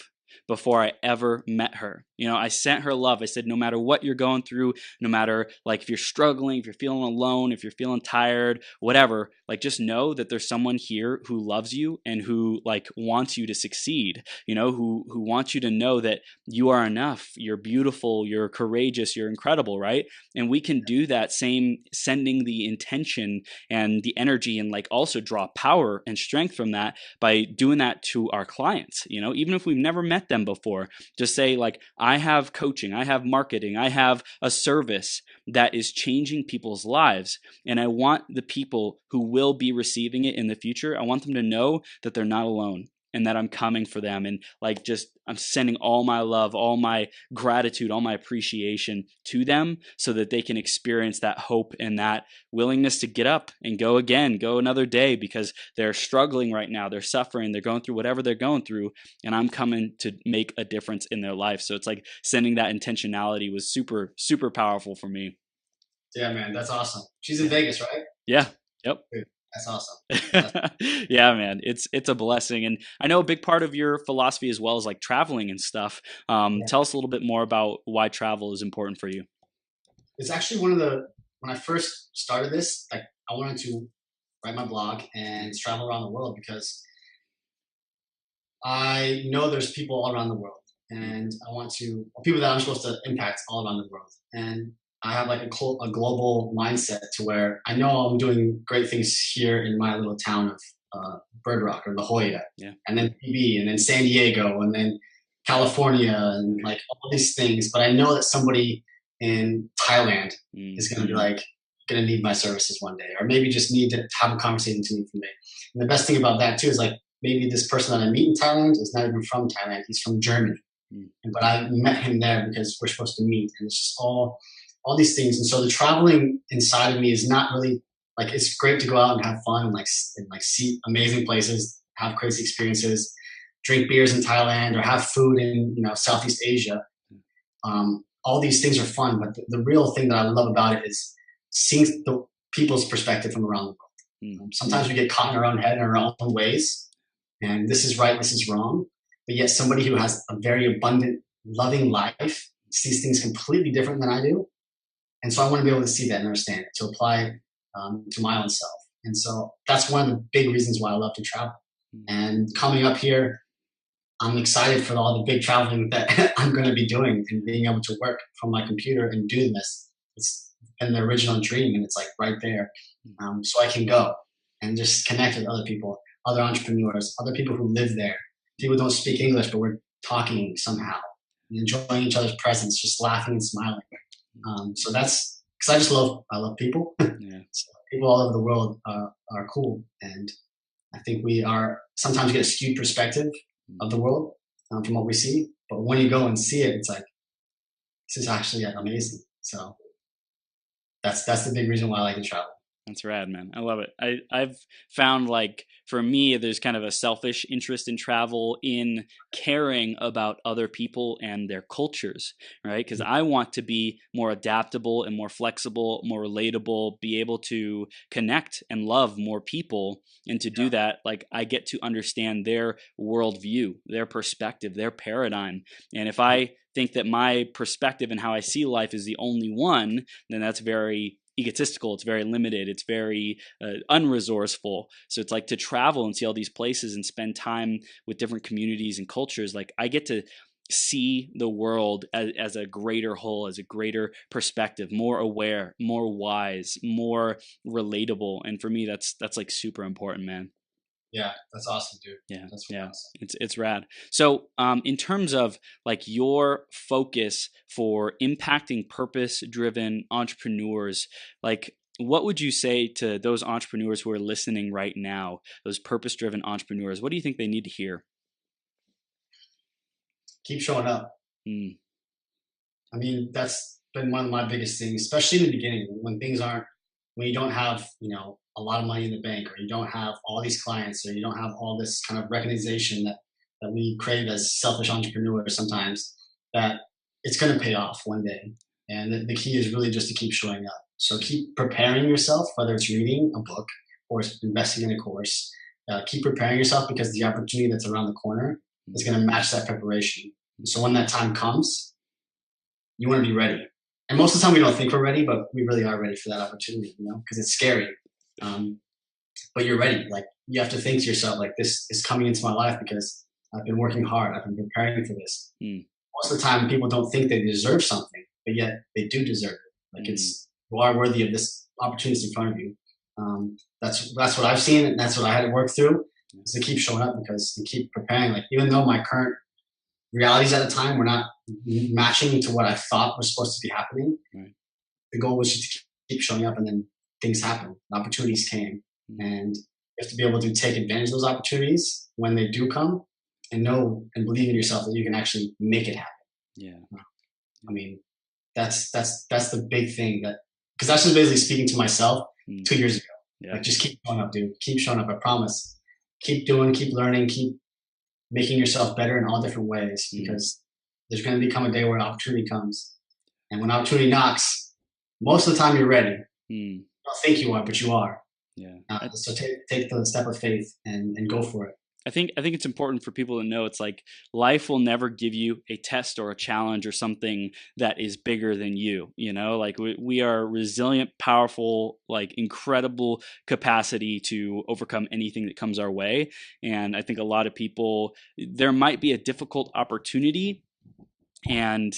before I ever met her. You know, I sent her love. I said, no matter what you're going through, no matter like if you're struggling, if you're feeling alone, if you're feeling tired, whatever, like just know that there's someone here who loves you and who like wants you to succeed, you know, who wants you to know that you are enough, you're beautiful, you're courageous, you're incredible, right? And we can do that same, sending the intention and the energy and like also draw power and strength from that by doing that to our clients, you know, even if we've never met them before. Just say like, I have coaching, I have marketing, I have a service that is changing people's lives. And I want the people who will be receiving it in the future, I want them to know that they're not alone and that I'm coming for them. And like, just, I'm sending all my love, all my gratitude, all my appreciation to them so that they can experience that hope and that willingness to get up and go again, go another day, because they're struggling right now. They're suffering. They're going through whatever they're going through. And I'm coming to make a difference in their life. So it's like sending that intentionality was super, super powerful for me. Yeah, man, that's awesome. She's in Vegas, right? Yeah. Yep. Dude, that's awesome. Yeah, man, it's a blessing. And I know a big part of your philosophy as well is like traveling and stuff. Tell us a little bit more about why travel is important for you. It's actually when I first started this, like I wanted to write my blog and travel around the world, because I know there's people all around the world, and I want to, people that I'm supposed to impact all around the world. And I have like a global mindset to where I know I'm doing great things here in my little town of Bird Rock or La Jolla, and then PB, and then San Diego, and then California, and like all these things. But I know that somebody in Thailand is going to be like, going to need my services one day, or maybe just need to have a conversation to me from me. And the best thing about that too is like, maybe this person that I meet in Thailand is not even from Thailand. He's from Germany. But I met him there because we're supposed to meet. And it's just all these things. And so the traveling inside of me is not really like, it's great to go out and have fun and like see amazing places, have crazy experiences, drink beers in Thailand, or have food in, you know, Southeast Asia. All these things are fun, but the real thing that I love about it is seeing the people's perspective from around the world. Sometimes we get caught in our own head in our own ways, and this is right, this is wrong. But yet somebody who has a very abundant loving life, sees things completely different than I do. And so I want to be able to see that and understand it, to apply to my own self. And so that's one of the big reasons why I love to travel. And coming up here, I'm excited for all the big traveling that I'm going to be doing and being able to work from my computer and doing this. It's been the original dream, and it's like right there. So I can go and just connect with other people, other entrepreneurs, other people who live there. People don't speak English, but we're talking somehow, enjoying each other's presence, just laughing and smiling. So that's because I love people. Yeah. So people all over the world are cool, and I think we are sometimes get a skewed perspective of the world from what we see. But when you go and see it, it's like this is actually amazing. So that's the big reason why I like to travel. That's rad, man. I love it. I've found, like, for me, there's kind of a selfish interest in travel, in caring about other people and their cultures, right? Because I want to be more adaptable and more flexible, more relatable, be able to connect and love more people. And to do that, like, I get to understand their worldview, their perspective, their paradigm. And if I think that my perspective and how I see life is the only one, then that's very egotistical, it's very limited, it's very unresourceful. So it's like, to travel and see all these places and spend time with different communities and cultures, like, I get to see the world as a greater whole, as a greater perspective, more aware, more wise, more relatable. And for me, that's like super important, man. Yeah, that's awesome, dude. Yeah, That's really yeah, awesome. it's rad. So, in terms of, like, your focus for impacting purpose-driven entrepreneurs, like, what would you say to those entrepreneurs who are listening right now, those purpose-driven entrepreneurs? What do you think they need to hear? Keep showing up. Mm, I mean, that's been one of my biggest things, especially in the beginning when things aren't, when you don't have, a lot of money in the bank, or you don't have all these clients, or you don't have all this kind of recognition that we crave as selfish entrepreneurs sometimes, that it's going to pay off one day. And the key is really just to keep showing up. So keep preparing yourself, whether it's reading a book or investing in a course. Keep preparing yourself, because the opportunity that's around the corner is going to match that preparation. So when that time comes, you want to be ready. And most of the time we don't think we're ready, but we really are ready for that opportunity, because it's scary. But you're ready. Like, you have to think to yourself, like, this is coming into my life because I've been working hard. I've been preparing for this. mm, Most of the time people don't think they deserve something, but yet they do deserve it. Like, you are worthy of this opportunity in front of you. That's what I've seen, and that's what I had to work through, is to keep showing up, because you keep preparing. Like, even though my current realities at the time were not matching to what I thought was supposed to be happening. right. The goal was just to keep showing up, and then things happened. Opportunities came, and you have to be able to take advantage of those opportunities when they do come, and know and believe in yourself that you can actually make it happen. Yeah. I mean, that's the big thing, that because that's just basically speaking to myself 2 years ago. Yeah. Like, just keep showing up, dude. Keep showing up. I promise. Keep doing. Keep learning. Keep making yourself better in all different ways, because there's going to become a day where an opportunity comes. And when opportunity knocks, most of the time you're ready. You don't think you are, but you are. Yeah. So take the step of faith and go for it. I think it's important for people to know, it's like, life will never give you a test or a challenge or something that is bigger than you. Like, we are resilient, powerful, like, incredible capacity to overcome anything that comes our way. And I think a lot of people, there might be a difficult opportunity, and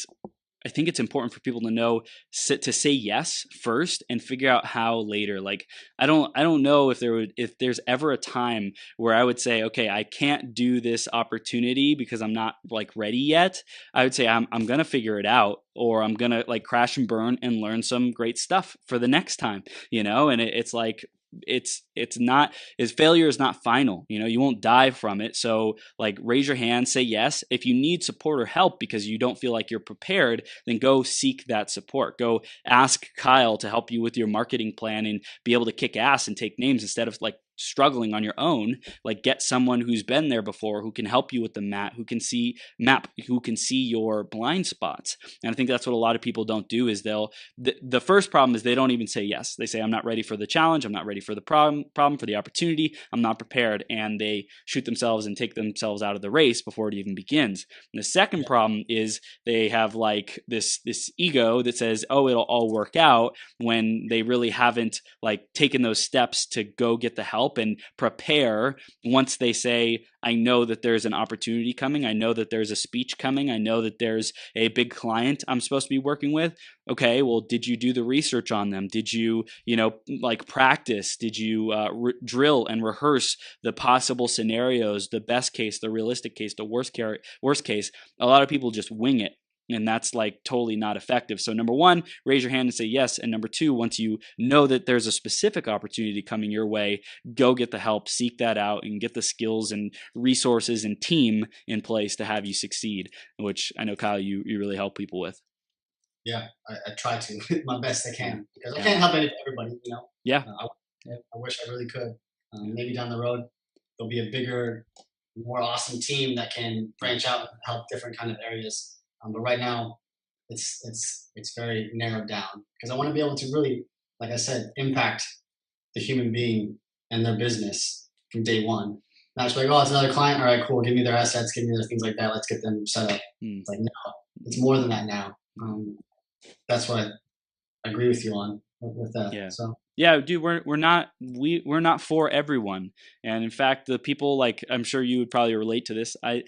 I think it's important for people to know to say yes first and figure out how later. Like, I don't know if there's ever a time where I would say, okay, I can't do this opportunity because I'm not, like, ready yet. I would say I'm gonna figure it out, or I'm gonna, like, crash and burn and learn some great stuff for the next time. And it's like, it's not, failure is not final. You won't die from it. So, like, raise your hand, say yes. If you need support or help because you don't feel like you're prepared, then go seek that support. Go ask Kyle to help you with your marketing plan and be able to kick ass and take names instead of, like, struggling on your own, like get someone who's been there before, who can help you with the who can see your blind spots. And I think that's what a lot of people don't do is the first problem is they don't even say yes. They say, I'm not ready for the challenge. I'm not ready for the problem for the opportunity. I'm not prepared. And they shoot themselves and take themselves out of the race before it even begins. And the second problem is they have like this ego that says, oh, it'll all work out, when they really haven't like taken those steps to go get the help and prepare. Once they say, I know that there's an opportunity coming, I know that there's a speech coming, I know that there's a big client I'm supposed to be working with. Okay, well, did you do the research on them? Did you, like practice? Did you drill and rehearse the possible scenarios, the best case, the realistic case, the worst case? A lot of people just wing it. And that's like totally not effective. So number one, raise your hand and say yes. And number two, once you know that there's a specific opportunity coming your way, go get the help, seek that out, and get the skills and resources and team in place to have you succeed, which I know, Kyle, you really help people with. Yeah, I try to my best I can, because I can't help everybody, Yeah. I wish I really could. Maybe down the road, there'll be a bigger, more awesome team that can branch out and help different kind of areas. But right now, it's very narrowed down, because I want to be able to really, like I said, impact the human being and their business from day one. Not just like, oh, it's another client. All right, cool. Give me their assets. Give me their things like that. Let's get them set up. It's like, no, it's more than that now. That's what I agree with you on with that. Yeah. So. Yeah, dude, we're not for everyone. And in fact, the people, like, I'm sure you would probably relate to this. I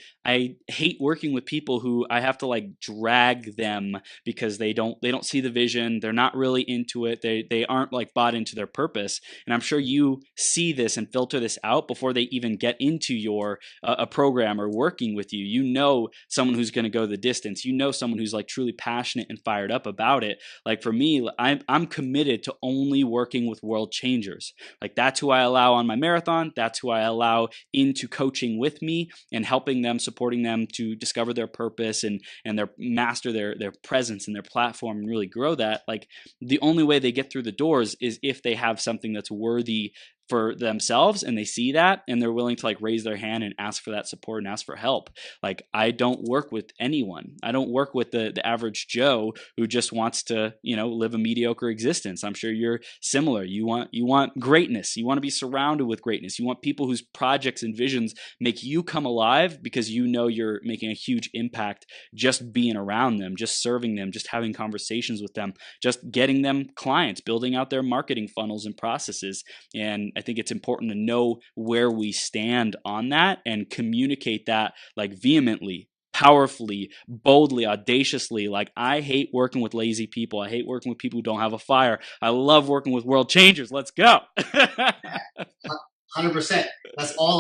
hate working with people who I have to like drag them because they don't see the vision. They're not really into it. They aren't like bought into their purpose. And I'm sure you see this and filter this out before they even get into your a program or working with you. You know someone who's going to go the distance. You know someone who's like truly passionate and fired up about it. Like for me, I'm committed to only working with world changers. Like that's who I allow on my marathon. That's who I allow into coaching with me and helping them, supporting them to discover their purpose and their master their presence and their platform and really grow that. Like the only way they get through the doors is if they have something that's worthy for themselves and they see that and they're willing to like raise their hand and ask for that support and ask for help. Like I don't work with anyone. I don't work with the average Joe who just wants to, live a mediocre existence. I'm sure you're similar. You want greatness. You want to be surrounded with greatness. You want people whose projects and visions make you come alive because you know you're making a huge impact just being around them, just serving them, just having conversations with them, just getting them clients, building out their marketing funnels and processes. And I think it's important to know where we stand on that and communicate that like vehemently, powerfully, boldly, audaciously. Like I hate working with lazy people. I hate working with people who don't have a fire. I love working with world changers. Let's go. 100%. That's all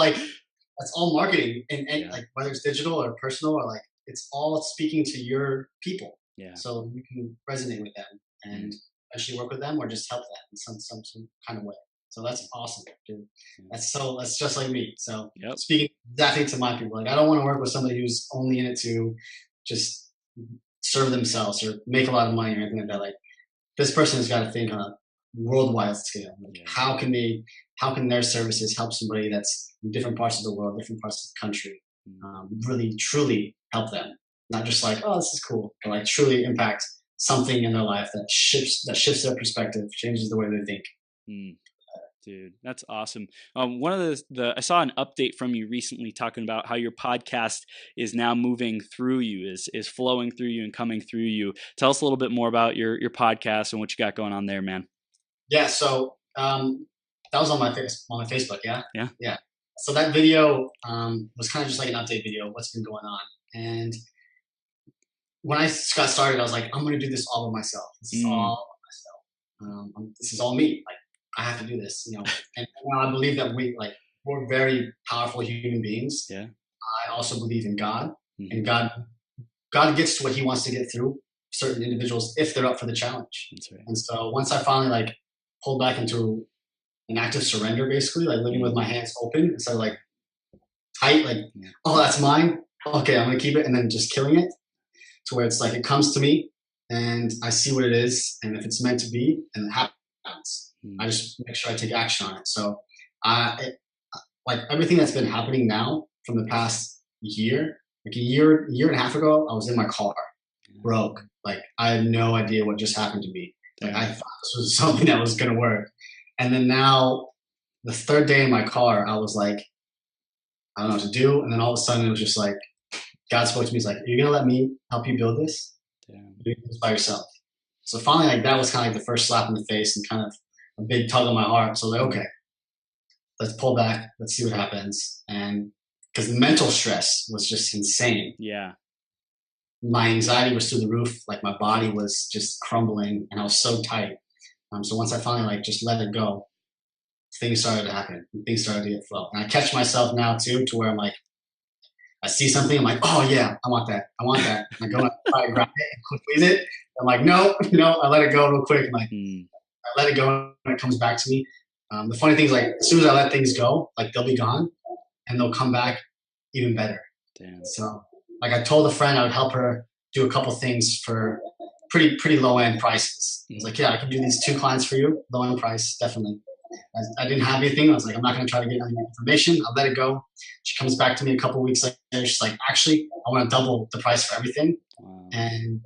marketing and like whether it's digital or personal or like it's all speaking to your people. Yeah. So you can resonate with them and actually work with them or just help them in some kind of way. So that's awesome, dude. That's just like me. So speaking exactly to my people, like I don't want to work with somebody who's only in it to just serve themselves or make a lot of money or anything like that. Like this person has got to think on a worldwide scale. Like, how can their services help somebody that's in different parts of the world, different parts of the country, really truly help them? Not just like, oh, this is cool, but like truly impact something in their life that shifts their perspective, changes the way they think. Dude, that's awesome. One of I saw an update from you recently talking about how your podcast is now moving through you, is flowing through you and coming through you. Tell us a little bit more about your podcast and what you got going on there, man. Yeah, so that was on my Facebook, yeah? Yeah. So that video was kind of just like an update video of what's been going on. And when I got started, I was like, I'm going to do this all by myself. This is all by myself. This is all me. Like, I have to do this, And I believe that we're very powerful human beings. Yeah. I also believe in God, and God gets to what He wants to get through certain individuals if they're up for the challenge. That's right. And so once I finally pulled back into an active surrender, basically, like living with my hands open instead of like tight, oh, that's mine. Okay, I'm gonna keep it, and then just killing it to where it's like it comes to me and I see what it is, and if it's meant to be, and it happens. I just make sure I take action on it. So Like everything that's been happening now from the past year, like year and a half ago, I was in my car, broke. Like I had no idea what just happened to me. Like I thought this was something that was gonna work, and then now the third day in my car, I was like, I don't know what to do, and then all of a sudden it was just like God spoke to me. He's like, "You're gonna let me help you build this? You're doing this by yourself." So finally, like that was kind of like the first slap in the face and kind of a big tug on my heart. So I was like, okay, let's pull back. Let's see what happens. And because the mental stress was just insane. Yeah. My anxiety was through the roof. Like my body was just crumbling and I was so tight. So once I finally like just let it go, things started to happen. Things started to get flow. And I catch myself now too, to where I'm like, I see something, I'm like, oh yeah, I want that. I want that. And I go and try to grab it and quickly it. I'm like, no, I let it go real quick. I let it go and it comes back to me. The funny thing is, like, as soon as I let things go, like they'll be gone and they'll come back even better. Damn. So like I told a friend I would help her do a couple things for pretty low end prices. I was like, yeah, I can do these 2 clients for you, low end price, definitely. I didn't have anything. I was like, I'm not going to try to get any information. I'll let it go. She comes back to me a couple weeks later. She's like, actually, I want to double the price for everything. Wow. And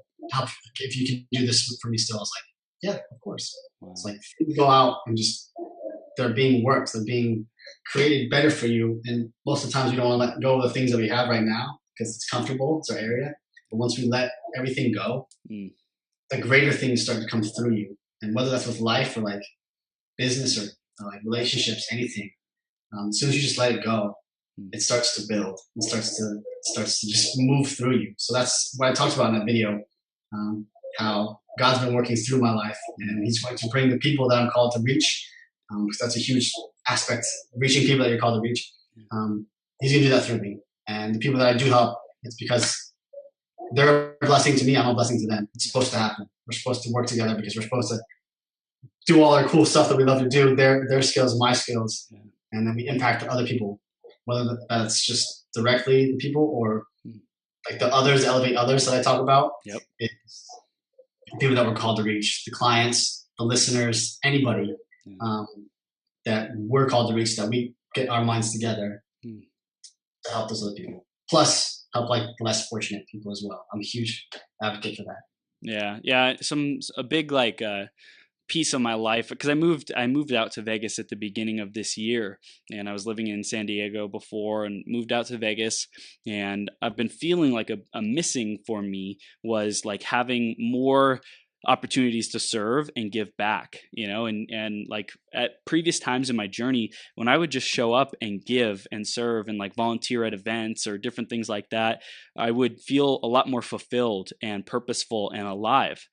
if you can do this for me still. I was like, yeah, of course. Wow. It's like, things go out and just, they're being worked. They're being created better for you. And most of the times we don't want to let go of the things that we have right now because it's comfortable. It's our area. But once we let everything go, the greater things start to come through you. And whether that's with life or like business or like relationships, anything. As soon as you just let it go, it starts to build. It starts to just move through you. So that's what I talked about in that video. How God's been working through my life, and He's going to bring the people that I'm called to reach. Because that's a huge aspect, reaching people that you're called to reach. He's going to do that through me, and the people that I do help, it's because they're a blessing to me. I'm a blessing to them. It's supposed to happen. We're supposed to work together because we're supposed to do all our cool stuff that we love to do, their skills, my skills, and then we impact other people, whether that's just directly the people or like the others, elevate others that I talk about. Yep. It's people that we're called to reach, the clients, the listeners, anybody that we're called to reach, that we get our minds together to help those other people. Plus, help like less fortunate people as well. I'm a huge advocate for that. Yeah. A big like piece of my life, because I moved out to Vegas at the beginning of this year, and I was living in San Diego before and moved out to Vegas, and I've been feeling like a missing for me was like having more opportunities to serve and give back, and like at previous times in my journey, when I would just show up and give and serve and like volunteer at events or different things like that, I would feel a lot more fulfilled and purposeful and alive,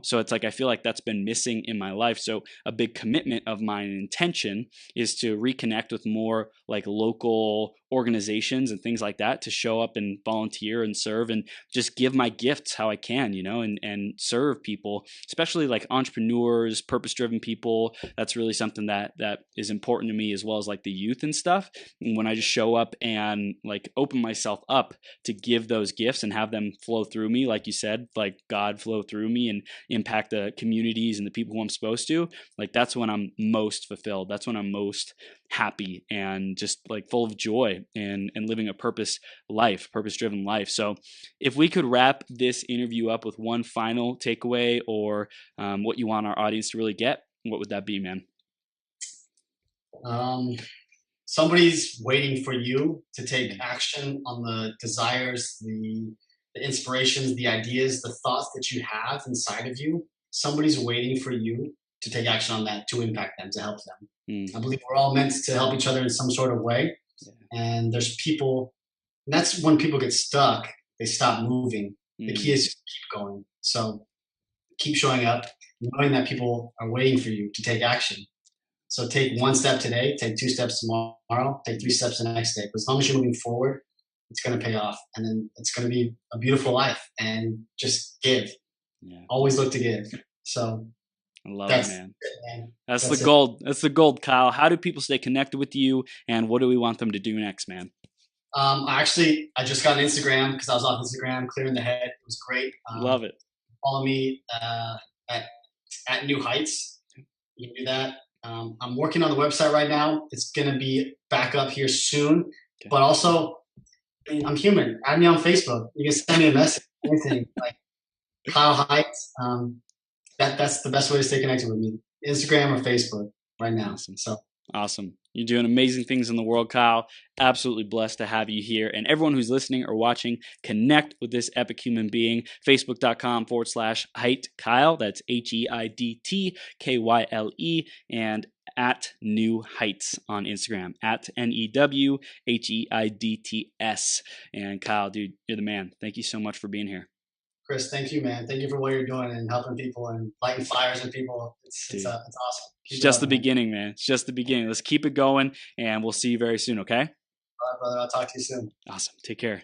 so it's like I feel like that's been missing in my life. So a big commitment of mine and intention is to reconnect with more like local organizations and things like that, to show up and volunteer and serve and just give my gifts how I can, and serve people, especially like entrepreneurs, purpose-driven people. That's really something that is important to me, as well as like the youth and stuff. And when I just show up and like open myself up to give those gifts and have them flow through me, like you said, like God flow through me and impact the communities and the people who I'm supposed to, like that's when I'm most fulfilled. That's when I'm most happy and just like full of joy and living a purpose-driven life. So if we could wrap this interview up with one final takeaway or what you want our audience to really get, what would that be, man? Somebody's waiting for you to take action on the desires, the inspirations, the ideas, the thoughts that you have inside of you. Somebody's waiting for you to take action on that, to impact them, to help them. I believe we're all meant to help each other in some sort of way. And there's people, and that's when people get stuck, they stop moving. The key is just keep going. So keep showing up, knowing that people are waiting for you to take action. So take 1 step today, take 2 steps tomorrow, take 3 steps the next day. But as long as you're moving forward, it's going to pay off. And then it's going to be a beautiful life. And just give. Always look to give. So I love it, man. That's the gold. That's the gold, Kyle. How do people stay connected with you, and what do we want them to do next, man? I just got an Instagram because I was off Instagram, clearing the head. It was great. Love it. Follow me at NewHeidts. You can do that. I'm working on the website right now. It's going to be back up here soon. Okay. But also, I'm human. Add me on Facebook. You can send me a message. Anything like Kyle Heidt. That's the best way to stay connected with me. Instagram or Facebook right now. Awesome. You're doing amazing things in the world, Kyle. Absolutely blessed to have you here. And everyone who's listening or watching, connect with this epic human being. Facebook.com/Heidt Kyle. That's HeidtKyle. And at NewHeidts on Instagram. At NewHeidts. And Kyle, dude, you're the man. Thank you so much for being here. Chris, thank you, man. Thank you for what you're doing and helping people and lighting fires in people. It's awesome. It's just the beginning, man. It's just the beginning. Let's keep it going, and we'll see you very soon, okay? All right, brother. I'll talk to you soon. Awesome. Take care.